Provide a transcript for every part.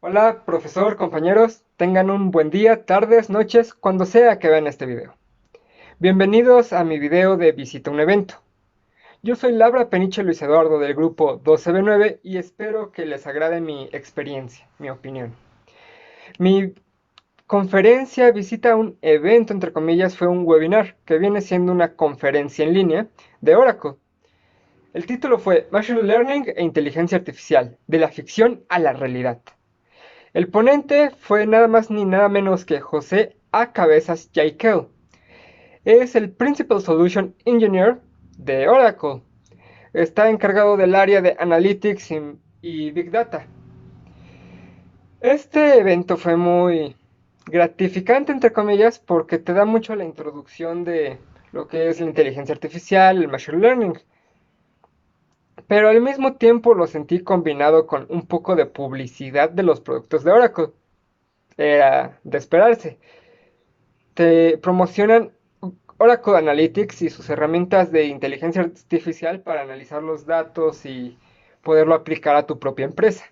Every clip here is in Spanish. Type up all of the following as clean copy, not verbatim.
Hola, profesor, compañeros, tengan un buen día, tardes, noches, cuando sea que vean este video. Bienvenidos a mi video de visita a un evento. Yo soy Labra Peniche Luis Eduardo del grupo 12B9 y espero que les agrade mi experiencia, mi opinión. Mi conferencia visita a un evento, entre comillas, fue un webinar, que viene siendo una conferencia en línea de Oracle. El título fue Machine Learning e Inteligencia Artificial, de la ficción a la realidad. El ponente fue nada más ni nada menos que José A. Cabezas Yaikel. Es el Principal Solution Engineer de Oracle. Está encargado del área de Analytics y Big Data. Este evento fue muy gratificante, entre comillas, porque te da mucho la introducción de lo que es la inteligencia artificial, el machine learning. Pero al mismo tiempo lo sentí combinado con un poco de publicidad de los productos de Oracle. Era de esperarse. Te promocionan Oracle Analytics y sus herramientas de inteligencia artificial para analizar los datos y poderlo aplicar a tu propia empresa.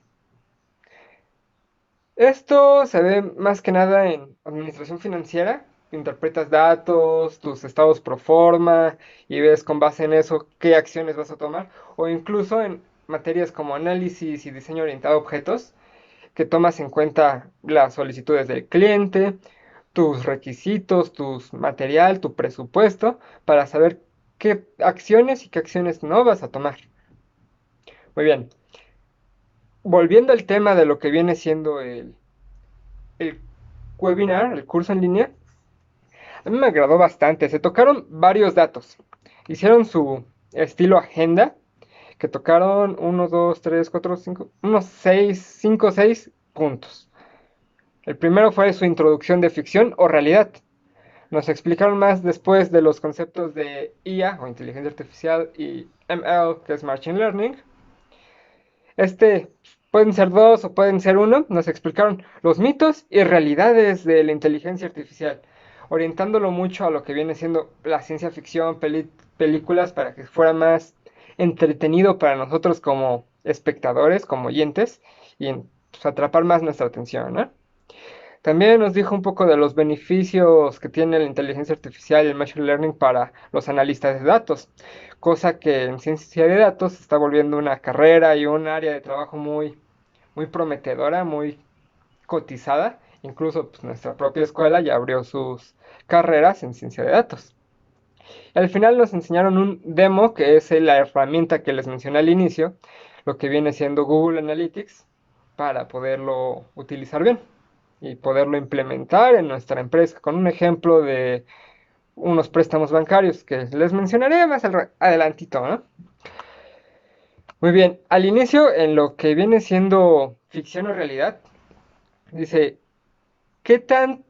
Esto se ve más que nada en administración financiera. Interpretas datos, tus estados pro forma y ves con base en eso qué acciones vas a tomar. O incluso en materias como análisis y diseño orientado a objetos, que tomas en cuenta las solicitudes del cliente, tus requisitos, tu material, tu presupuesto, para saber qué acciones y qué acciones no vas a tomar. Muy bien, volviendo al tema de lo que viene siendo el webinar, el curso en línea, a mí me agradó bastante. Se tocaron varios datos. Hicieron su estilo agenda, que tocaron uno, 2, 3, 4, 5, unos 6, 5, 6 puntos. El primero fue su introducción de ficción o realidad. Nos explicaron más después de los conceptos de IA o inteligencia artificial y ML, que es Machine Learning. Este pueden ser dos o pueden ser uno. Nos explicaron los mitos y realidades de la inteligencia artificial, orientándolo mucho a lo que viene siendo la ciencia ficción, películas, para que fuera más entretenido para nosotros como espectadores, como oyentes, y pues, atrapar más nuestra atención, ¿no? También nos dijo un poco de los beneficios que tiene la inteligencia artificial y el machine learning para los analistas de datos, cosa que en ciencia de datos se está volviendo una carrera y un área de trabajo muy prometedora, muy cotizada. Incluso pues, nuestra propia escuela ya abrió sus carreras en ciencia de datos. Y al final nos enseñaron un demo, que es la herramienta que les mencioné al inicio, lo que viene siendo Google Analytics, para poderlo utilizar bien y poderlo implementar en nuestra empresa con un ejemplo de unos préstamos bancarios que les mencionaré más adelantito, ¿no? Muy bien, al inicio en lo que viene siendo ficción o realidad, dice, ¿qué tan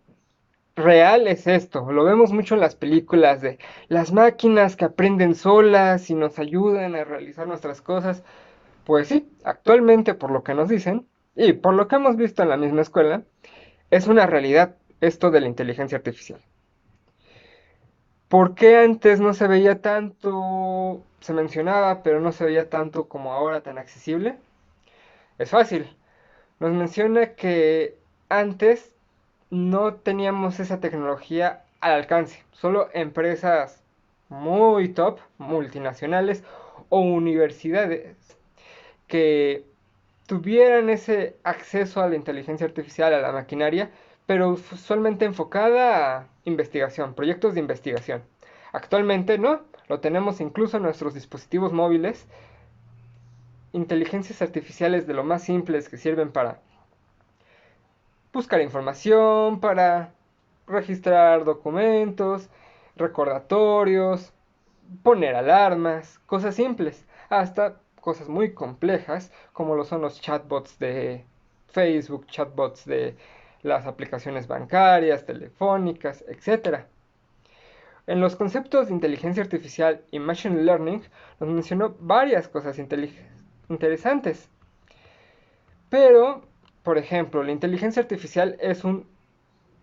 real es esto? Lo vemos mucho en las películas de las máquinas que aprenden solas y nos ayudan a realizar nuestras cosas. Pues sí, actualmente por lo que nos dicen y por lo que hemos visto en la misma escuela, es una realidad esto de la inteligencia artificial. ¿Por qué antes no se veía tanto? Se mencionaba, pero no se veía tanto como ahora tan accesible. Es fácil. Nos menciona que antes no teníamos esa tecnología al alcance. Solo empresas muy top, multinacionales o universidades que tuvieran ese acceso a la inteligencia artificial, a la maquinaria, pero usualmente enfocada a investigación, proyectos de investigación. Actualmente no, lo tenemos incluso en nuestros dispositivos móviles, inteligencias artificiales de lo más simples que sirven para buscar información, para registrar documentos, recordatorios, poner alarmas, cosas simples, hasta cosas muy complejas como lo son los chatbots de Facebook, chatbots de las aplicaciones bancarias, telefónicas, etcétera. En los conceptos de inteligencia artificial y machine learning nos mencionó varias cosas interesantes. Pero, por ejemplo, la inteligencia artificial es un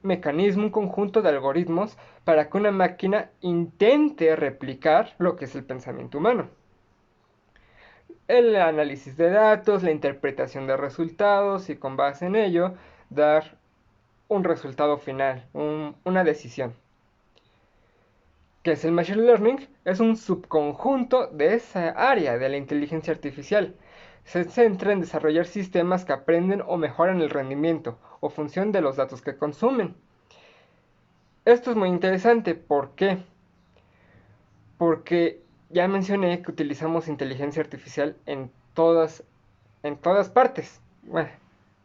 mecanismo, un conjunto de algoritmos para que una máquina intente replicar lo que es el pensamiento humano. el análisis de datos, la interpretación de resultados y con base en ello dar un resultado final, una decisión. ¿Qué es el Machine Learning? Es un subconjunto de esa área de la inteligencia artificial. Se centra en desarrollar sistemas que aprenden o mejoran el rendimiento o función de los datos que consumen. Esto es muy interesante, ¿por qué? Porque ya mencioné que utilizamos inteligencia artificial en todas partes. Bueno,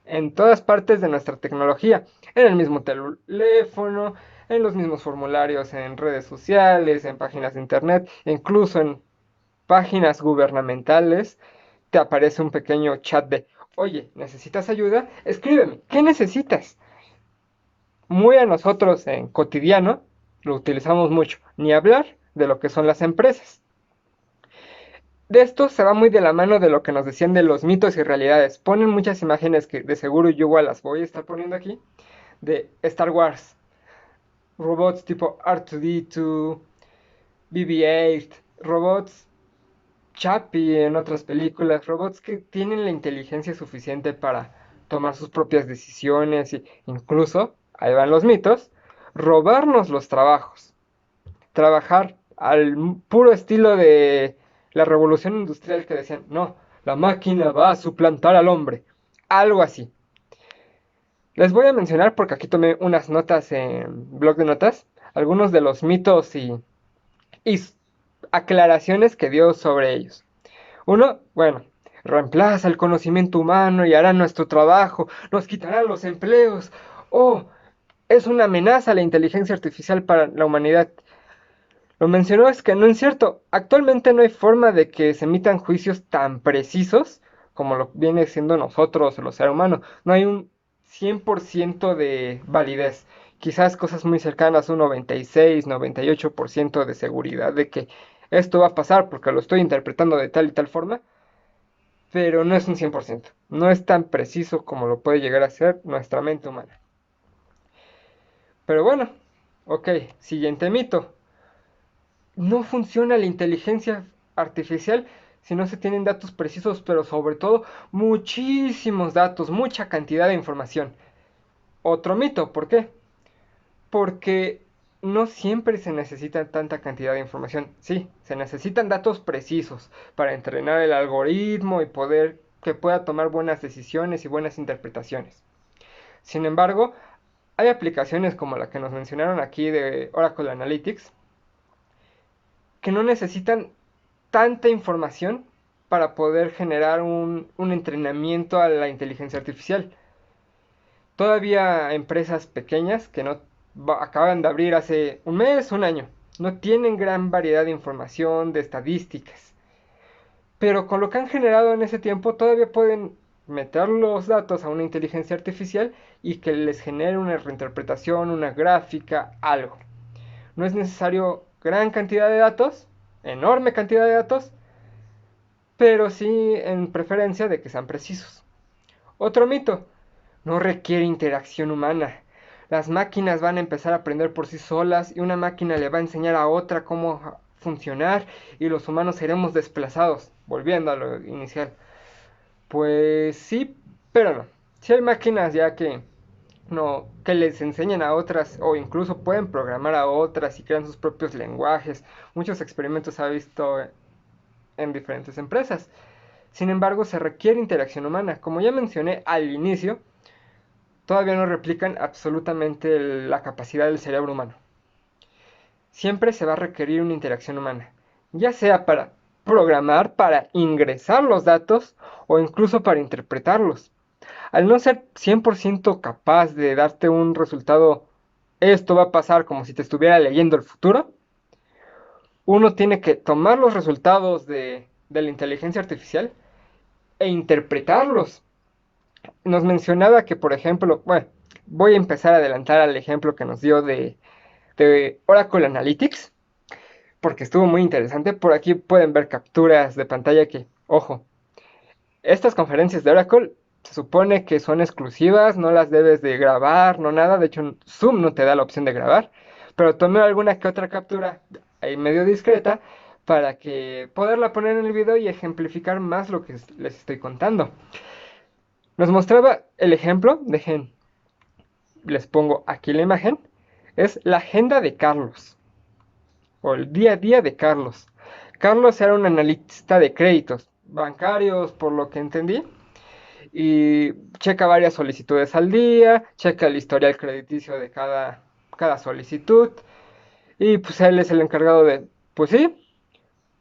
en todas partes de nuestra tecnología. En el mismo teléfono, en los mismos formularios en redes sociales, en páginas de internet, incluso en páginas gubernamentales, te aparece un pequeño chat de, oye, ¿necesitas ayuda? Escríbeme, ¿qué necesitas? Muy a nosotros en cotidiano lo utilizamos mucho, ni hablar de lo que son las empresas. De esto se va muy de la mano de lo que nos decían de los mitos y realidades. Ponen muchas imágenes que de seguro yo igual las voy a estar poniendo aquí, de Star Wars. Robots tipo R2D2, BB-8, robots Chappie en otras películas, robots que tienen la inteligencia suficiente para tomar sus propias decisiones e incluso, ahí van los mitos, robarnos los trabajos. Trabajar al puro estilo de la revolución industrial que decían, no, la máquina va a suplantar al hombre. Algo así. Les voy a mencionar, porque aquí tomé unas notas en blog de notas, algunos de los mitos y aclaraciones que dio sobre ellos. Uno, bueno, reemplaza el conocimiento humano y hará nuestro trabajo, nos quitará los empleos. Oh, es una amenaza la inteligencia artificial para la humanidad. Lo mencionó es que no es cierto. Actualmente no hay forma de que se emitan juicios tan precisos como lo viene siendo nosotros, los seres humanos. No hay un 100% de validez. Quizás cosas muy cercanas, un 96, 98% de seguridad de que esto va a pasar porque lo estoy interpretando de tal y tal forma, pero no es un 100%. No es tan preciso como lo puede llegar a ser nuestra mente humana. Pero bueno, ok, siguiente mito. No funciona la inteligencia artificial si no se tienen datos precisos, pero sobre todo muchísimos datos, mucha cantidad de información. Otro mito, ¿por qué? Porque no siempre se necesita tanta cantidad de información. Sí, se necesitan datos precisos para entrenar el algoritmo y poder que pueda tomar buenas decisiones y buenas interpretaciones. Sin embargo, hay aplicaciones como la que nos mencionaron aquí de Oracle Analytics que no necesitan tanta información para poder generar un entrenamiento a la inteligencia artificial. Todavía empresas pequeñas que no acaban de abrir hace un mes, un año, no tienen gran variedad de información, de estadísticas. Pero con lo que han generado en ese tiempo todavía pueden meter los datos a una inteligencia artificial y que les genere una reinterpretación, una gráfica, algo. No es necesario gran cantidad de datos, enorme cantidad de datos, pero sí en preferencia de que sean precisos. Otro mito, no requiere interacción humana. Las máquinas van a empezar a aprender por sí solas y una máquina le va a enseñar a otra cómo funcionar y los humanos seremos desplazados. Volviendo a lo inicial. Pues sí, pero no. Si hay máquinas ya que no, que les enseñan a otras o incluso pueden programar a otras y crean sus propios lenguajes. Muchos experimentos se ha visto en diferentes empresas. Sin embargo, se requiere interacción humana. Como ya mencioné al inicio, todavía no replican absolutamente la capacidad del cerebro humano. Siempre se va a requerir una interacción humana, ya sea para programar, para ingresar los datos o incluso para interpretarlos. Al no ser 100% capaz de darte un resultado, esto va a pasar como si te estuviera leyendo el futuro, uno tiene que tomar los resultados de la inteligencia artificial e interpretarlos. Nos mencionaba que, por ejemplo, bueno, voy a empezar a adelantar al ejemplo que nos dio de Oracle Analytics, porque estuvo muy interesante. Por aquí pueden ver capturas de pantalla que, ojo, estas conferencias de Oracle se supone que son exclusivas, no las debes de grabar, no nada. De hecho, Zoom no te da la opción de grabar, pero tomé alguna que otra captura ahí medio discreta para que poderla poner en el video y ejemplificar más lo que les estoy contando. Nos mostraba el ejemplo, dejen, les pongo aquí la imagen, es la agenda de Carlos, o el día a día de Carlos. Carlos era un analista de créditos bancarios, por lo que entendí, y checa varias solicitudes al día, checa el historial crediticio de cada solicitud, y pues él es el encargado de, pues sí,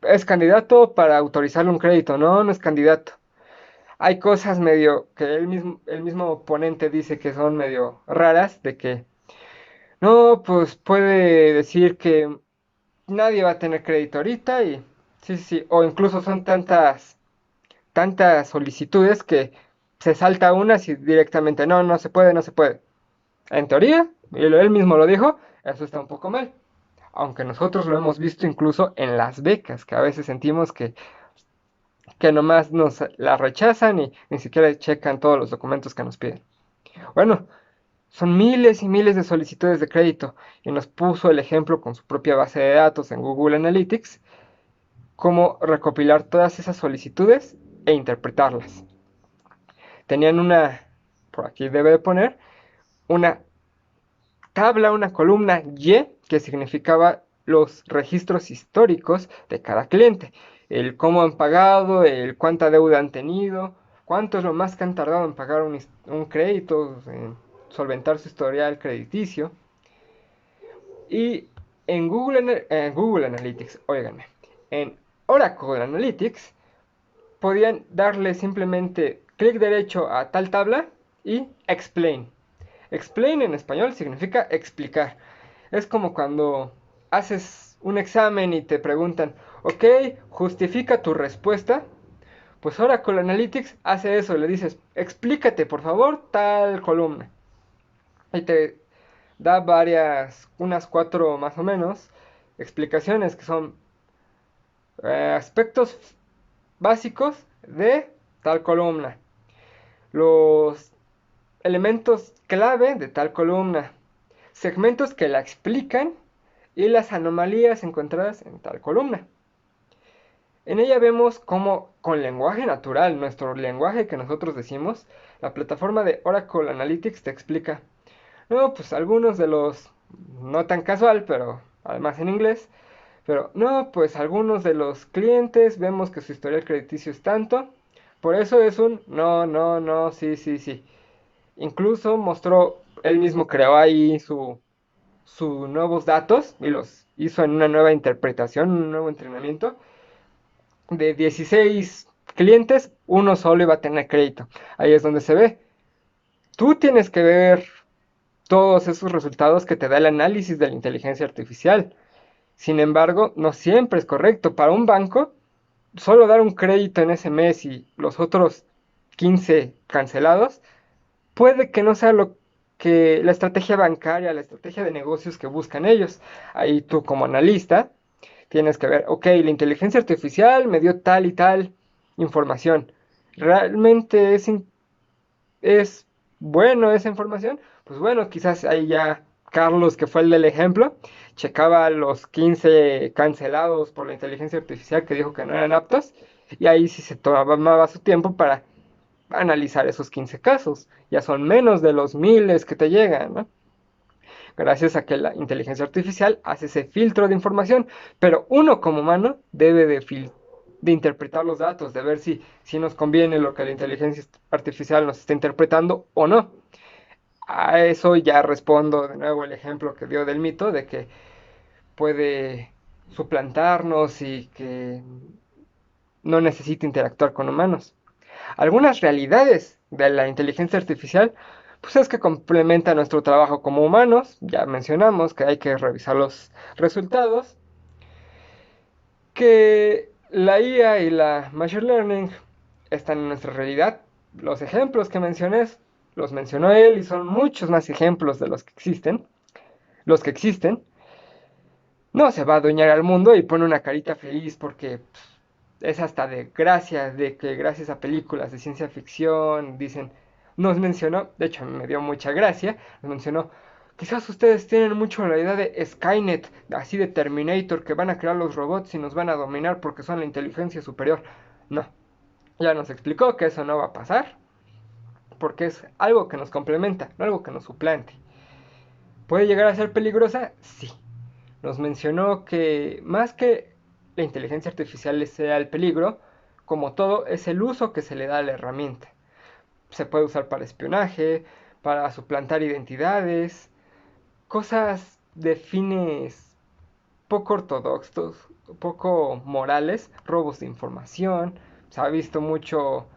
es candidato para autorizarle un crédito, no, no es candidato. Hay cosas medio que el mismo ponente dice que son medio raras, de que no, pues puede decir que nadie va a tener crédito ahorita y sí, sí, sí, o incluso son tantas solicitudes que se salta unas y directamente no, no se puede, no se puede. En teoría, y él mismo lo dijo, eso está un poco mal. Aunque nosotros lo hemos visto incluso en las becas, que a veces sentimos que nomás nos la rechazan y ni siquiera checan todos los documentos que nos piden. Bueno, son miles y miles de solicitudes de crédito y nos puso el ejemplo con su propia base de datos en Google Analytics, cómo recopilar todas esas solicitudes e interpretarlas. Tenían por aquí debe de poner, una tabla, una columna Y, que significaba los registros históricos de cada cliente. El cómo han pagado, el cuánta deuda han tenido, cuánto es lo más que han tardado en pagar un crédito, en solventar su historial crediticio. Y en Google Analytics, óiganme, en Oracle Analytics podían darle simplemente clic derecho a tal tabla y explain. Explain en español significa explicar. Es como cuando haces un examen y te preguntan, ok, justifica tu respuesta. Pues ahora con Analytics hace eso, le dices, explícate por favor tal columna. Y te da unas cuatro más o menos, explicaciones que son aspectos básicos de tal columna. Los elementos clave de tal columna, segmentos que la explican y las anomalías encontradas en tal columna. En ella vemos cómo con lenguaje natural, nuestro lenguaje que nosotros decimos, la plataforma de Oracle Analytics te explica, no, pues algunos de los, no tan casual, pero además en inglés, pero no, pues algunos de los clientes vemos que su historial crediticio es tanto, por eso es un no, no, no, sí, sí, sí. Incluso mostró, él mismo creó ahí sus nuevos datos y los hizo en una nueva interpretación, un nuevo entrenamiento. De 16 clientes, uno solo iba a tener crédito. Ahí es donde se ve. Tú tienes que ver todos esos resultados que te da el análisis de la inteligencia artificial. Sin embargo, no siempre es correcto. Para un banco, solo dar un crédito en ese mes y los otros 15 cancelados puede que no sea lo que la estrategia bancaria, la estrategia de negocios que buscan ellos. Ahí tú como analista tienes que ver, ok, la inteligencia artificial me dio tal y tal información. ¿Realmente es bueno esa información? Pues bueno, quizás ahí ya Carlos, que fue el del ejemplo, checaba los 15 cancelados por la inteligencia artificial que dijo que no eran aptos, y ahí sí se tomaba su tiempo para analizar esos 15 casos. Ya son menos de los miles que te llegan, ¿no? Gracias a que la inteligencia artificial hace ese filtro de información, pero uno como humano debe de interpretar los datos, de ver si nos conviene lo que la inteligencia artificial nos está interpretando o no. A eso ya respondo de nuevo el ejemplo que dio del mito de que puede suplantarnos y que no necesita interactuar con humanos. Algunas realidades de la inteligencia artificial, pues es que complementa nuestro trabajo como humanos, ya mencionamos que hay que revisar los resultados, que la IA y la Machine Learning están en nuestra realidad. Los ejemplos que mencioné, los mencionó él y son muchos más ejemplos de los que existen. No se va a adueñar al mundo y pone una carita feliz porque es hasta de gracia, de que gracias a películas de ciencia ficción, dicen, nos mencionó, de hecho me dio mucha gracia, nos mencionó Quizás ustedes tienen mucho la idea de Skynet, así de Terminator, que van a crear los robots y nos van a dominar porque son la inteligencia superior. No, ya nos explicó que eso no va a pasar, porque es algo que nos complementa, no algo que nos suplante. ¿Puede llegar a ser peligrosa? Sí. Nos mencionó que más que la inteligencia artificial sea el peligro, como todo, es el uso que se le da a la herramienta. Se puede usar para espionaje, para suplantar identidades, cosas de fines poco ortodoxos, poco morales, robos de información. Se ha visto mucho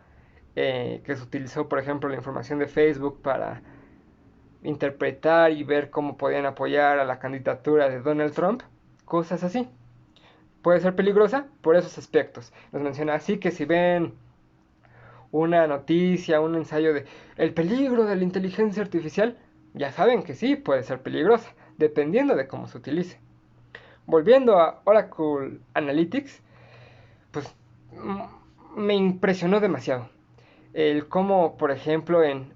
que se utilizó, por ejemplo, la información de Facebook para interpretar y ver cómo podían apoyar a la candidatura de Donald Trump, cosas así. Puede ser peligrosa por esos aspectos. Nos menciona así que si ven una noticia, un ensayo de el peligro de la inteligencia artificial, ya saben que sí puede ser peligrosa, dependiendo de cómo se utilice. Volviendo a Oracle Analytics, pues me impresionó demasiado. El cómo, por ejemplo, en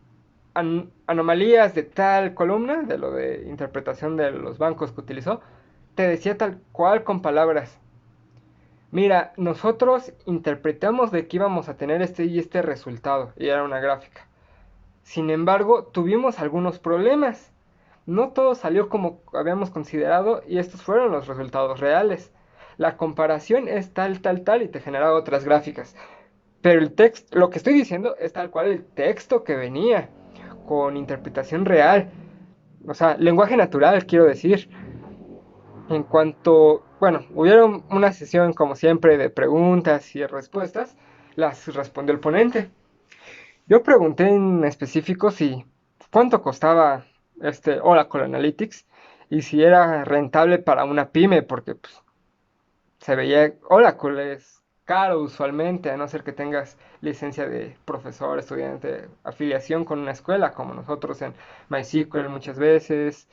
anomalías de tal columna, de lo de interpretación de los bancos que utilizó, te decía tal cual con palabras. Mira, nosotros interpretamos de que íbamos a tener este y este resultado, y era una gráfica. Sin embargo, tuvimos algunos problemas. No todo salió como habíamos considerado y estos fueron los resultados reales. La comparación es tal, tal, tal y te genera otras gráficas. Pero el texto, lo que estoy diciendo es tal cual el texto que venía, con interpretación real. O sea, lenguaje natural, quiero decir. En cuanto, bueno, hubieron una sesión como siempre de preguntas y respuestas, las respondió el ponente. Yo pregunté en específico si cuánto costaba este Oracle Analytics y si era rentable para una pyme, porque pues, se veía Oracle es caro usualmente, a no ser que tengas licencia de profesor, estudiante, afiliación con una escuela, como nosotros en MySQL muchas veces,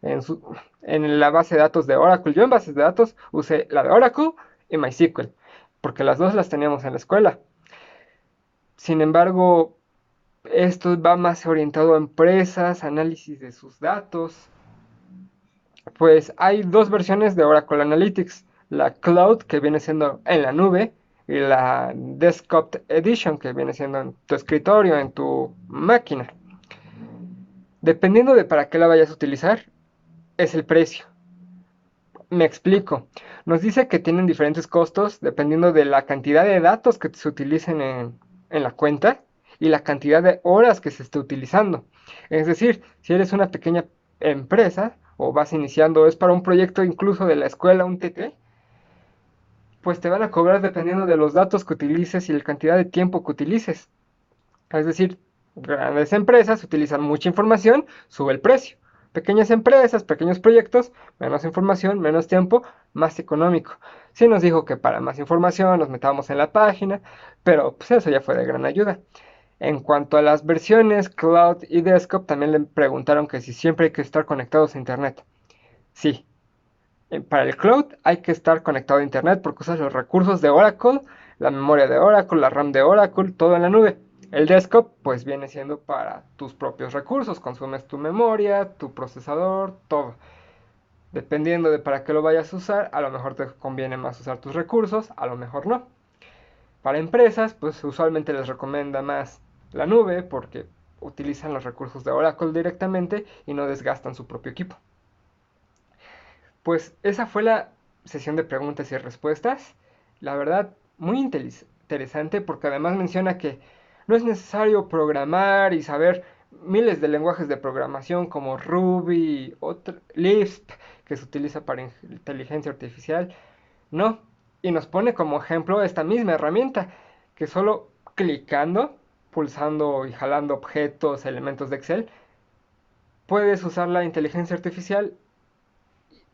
en, su, en la base de datos de Oracle. Yo en bases de datos usé la de Oracle y MySQL, porque las dos las teníamos en la escuela. Sin embargo, esto va más orientado a empresas, análisis de sus datos. Pues hay dos versiones de Oracle Analytics, la Cloud que viene siendo en la nube y la Desktop Edition que viene siendo en tu escritorio, en tu máquina. Dependiendo de para qué la vayas a utilizar, es el precio. Me explico. Nos dice que tienen diferentes costos dependiendo de la cantidad de datos que se utilicen en la cuenta y la cantidad de horas que se esté utilizando. Es decir, si eres una pequeña empresa o vas iniciando, es para un proyecto incluso de la escuela, un TT, pues te van a cobrar dependiendo de los datos que utilices y la cantidad de tiempo que utilices. Es decir, grandes empresas utilizan mucha información, sube el precio. Pequeñas empresas, pequeños proyectos, menos información, menos tiempo, más económico. Sí nos dijo que para más información nos metamos en la página, pero pues eso ya fue de gran ayuda. En cuanto a las versiones Cloud y Desktop, también le preguntaron que si siempre hay que estar conectados a Internet. Sí, para el Cloud hay que estar conectado a Internet porque usas los recursos de Oracle, la memoria de Oracle, la RAM de Oracle, todo en la nube. El desktop pues viene siendo para tus propios recursos, consumes tu memoria, tu procesador, todo. Dependiendo de para qué lo vayas a usar, a lo mejor te conviene más usar tus recursos, a lo mejor no. Para empresas pues usualmente les recomienda más la nube porque utilizan los recursos de Oracle directamente y no desgastan su propio equipo. Pues esa fue la sesión de preguntas y respuestas. La verdad, muy interesante porque además menciona que no es necesario programar y saber miles de lenguajes de programación como Ruby, Lisp, que se utiliza para inteligencia artificial. No. Y nos pone como ejemplo esta misma herramienta, que solo clicando, pulsando y jalando objetos, elementos de Excel, puedes usar la inteligencia artificial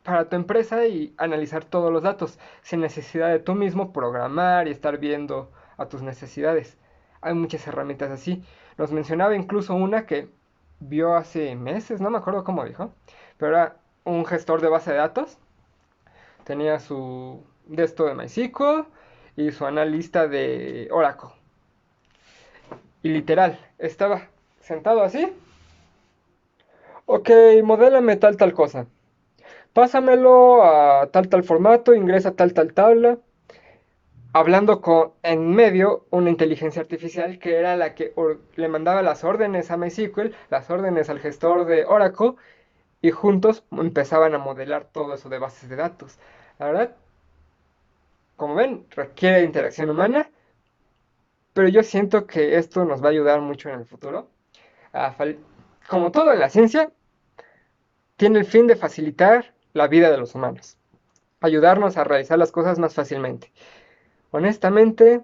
para tu empresa y analizar todos los datos, sin necesidad de tú mismo programar y estar viendo a tus necesidades. Hay muchas herramientas así. Nos mencionaba incluso una que vio hace meses, no me acuerdo cómo dijo, pero era un gestor de base de datos. Tenía su de esto de MySQL y su analista de Oracle. Y literal, estaba sentado así, Ok, modélame tal cosa. Pásamelo a tal formato, ingresa tal tabla. Hablando con en medio una inteligencia artificial que era la que le mandaba las órdenes a MySQL, las órdenes al gestor de Oracle, y juntos empezaban a modelar todo eso de bases de datos. La verdad, como ven, requiere interacción humana, pero yo siento que esto nos va a ayudar mucho en el futuro. A como todo en la ciencia, tiene el fin de facilitar la vida de los humanos, ayudarnos a realizar las cosas más fácilmente. Honestamente,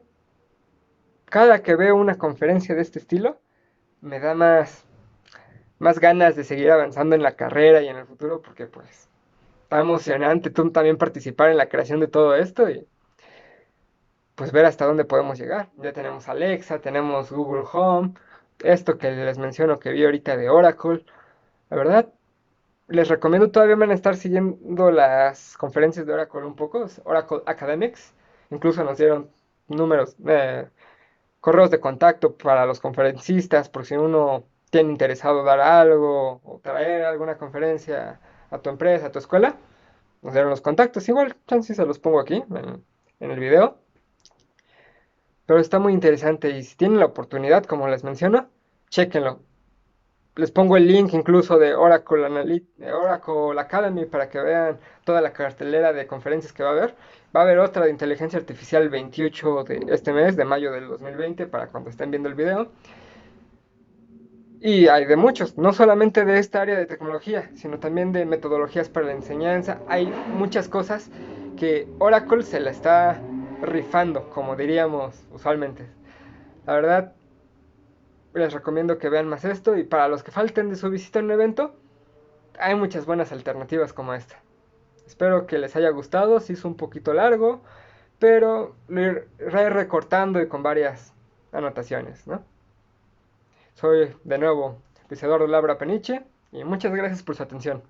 cada que veo una conferencia de este estilo, me da más ganas de seguir avanzando en la carrera y en el futuro, porque pues está emocionante tú también participar en la creación de todo esto y pues ver hasta dónde podemos llegar. Ya tenemos Alexa, tenemos Google Home, esto que les menciono que vi ahorita de Oracle. La verdad, les recomiendo, todavía van a estar siguiendo las conferencias de Oracle un poco, Oracle Academics. Incluso nos dieron números, correos de contacto para los conferencistas, por si uno tiene interesado dar algo o traer alguna conferencia a tu empresa, a tu escuela. Nos dieron los contactos, igual, chance se los pongo aquí en el video. Pero está muy interesante y si tienen la oportunidad, como les menciono, chequenlo. Les pongo el link incluso de Oracle, de Oracle Academy para que vean toda la cartelera de conferencias que va a haber. Va a haber otra de inteligencia artificial el 28 de este mes, de mayo del 2020, para cuando estén viendo el video. Y hay de muchos, no solamente de esta área de tecnología, sino también de metodologías para la enseñanza. Hay muchas cosas que Oracle se la está rifando, como diríamos usualmente. La verdad, les recomiendo que vean más esto y para los que falten de su visita a un evento, hay muchas buenas alternativas como esta. Espero que les haya gustado, se hizo un poquito largo, pero lo iré recortando y con varias anotaciones, ¿no? Soy de nuevo Luis Eduardo Labra Peniche y muchas gracias por su atención.